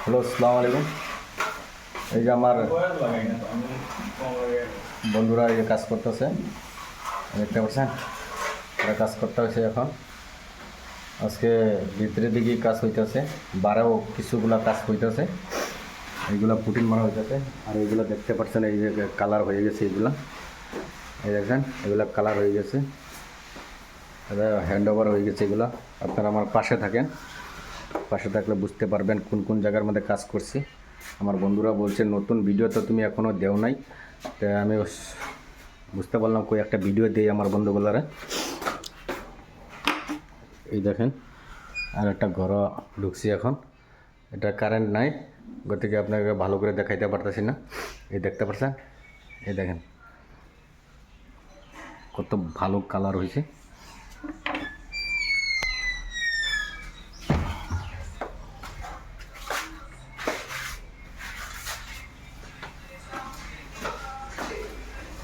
Hello, আসসালামু আলাইকুম। এই যে আমার বন্ধুরা এই যে কাজ করতেছে, দেখতে পাচ্ছেন, এরা কাজ করতে হয়েছে এখন। আজকে ভিতরের দিকেই কাজ হইতেছে, বারেও কিছুগুলা কাজ হইতেছে, এইগুলা পুটিন মারা হইতেছে। আর এইগুলো দেখতে পাচ্ছেন, এই যে কালার হয়ে গেছে, এইগুলা এই দেখেন, এগুলা কালার হয়ে গেছে, এটা হ্যান্ড ওভার হয়ে গেছে। এগুলা আপনারা আমার পাশে থাকেন, পাশে থাকলে বুঝতে পারবেন কোন কোন জায়গার মধ্যে কাজ করছি। আমার বন্ধুরা বলছে নতুন ভিডিও তো তুমি এখনও দেও নাই, তাই আমি বুঝতে পারলাম কই একটা ভিডিও দিই আমার বন্ধুগুলারে। এই দেখেন, আর একটা ঘর ঢুকছি এখন। এটা কারেন্ট নাই, গতিকে আপনাকে ভালো করে দেখাইতে পারতেছি না। এই দেখতে পাচ্ছেন, এই দেখেন কত ভালো কালার হয়েছে।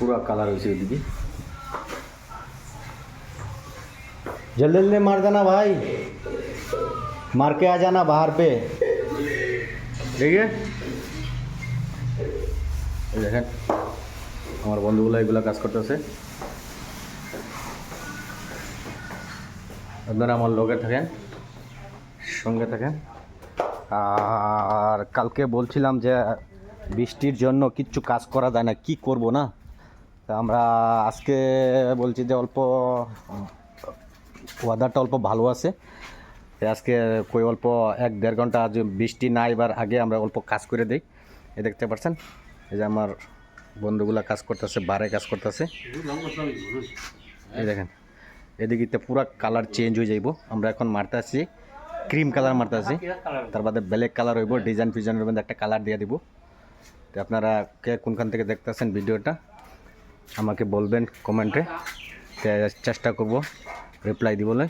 पूरा कलर हुई दीदी, जल्दी जल्दी मार देना भाई, मार के आ जाना बाहर पे, ठीक है। देखें हमारे बंधुगुला एगुला काज करतेছে, আপনারা আমার লগে থাকেন, সঙ্গে থাকেন। আর কালকে বলছিলাম যে বৃষ্টির জন্য কিচ্ছু কাজ করা যায় না, কি করব না। তা আমরা আজকে বলছি যে অল্প ওয়েদারটা অল্প ভালো আছে, আজকে কই অল্প 1-1.5 ঘন্টা যে বৃষ্টি না এবার আগে আমরা অল্প কাজ করে দিই। এই দেখতে পাচ্ছেন, এই যে আমার বন্ধুগুলা কাজ করতেছে, বারে কাজ করতেছে। এই দেখেন, এদিকে পুরো কালার চেঞ্জ হয়ে যাইব। আমরা এখন মারতে আসছি ক্রিম কালার মারতে আসছি, তার বাদে ব্ল্যাক কালার হইব, ডিজাইন ফিজাইনের মধ্যে একটা কালার দিয়ে দিব। তো আপনারা কে কোনখান থেকে দেখতেছেন ভিডিওটা আমাকে বলবেন কমেন্টে, চেষ্টা করব রিপ্লাই দিবলে।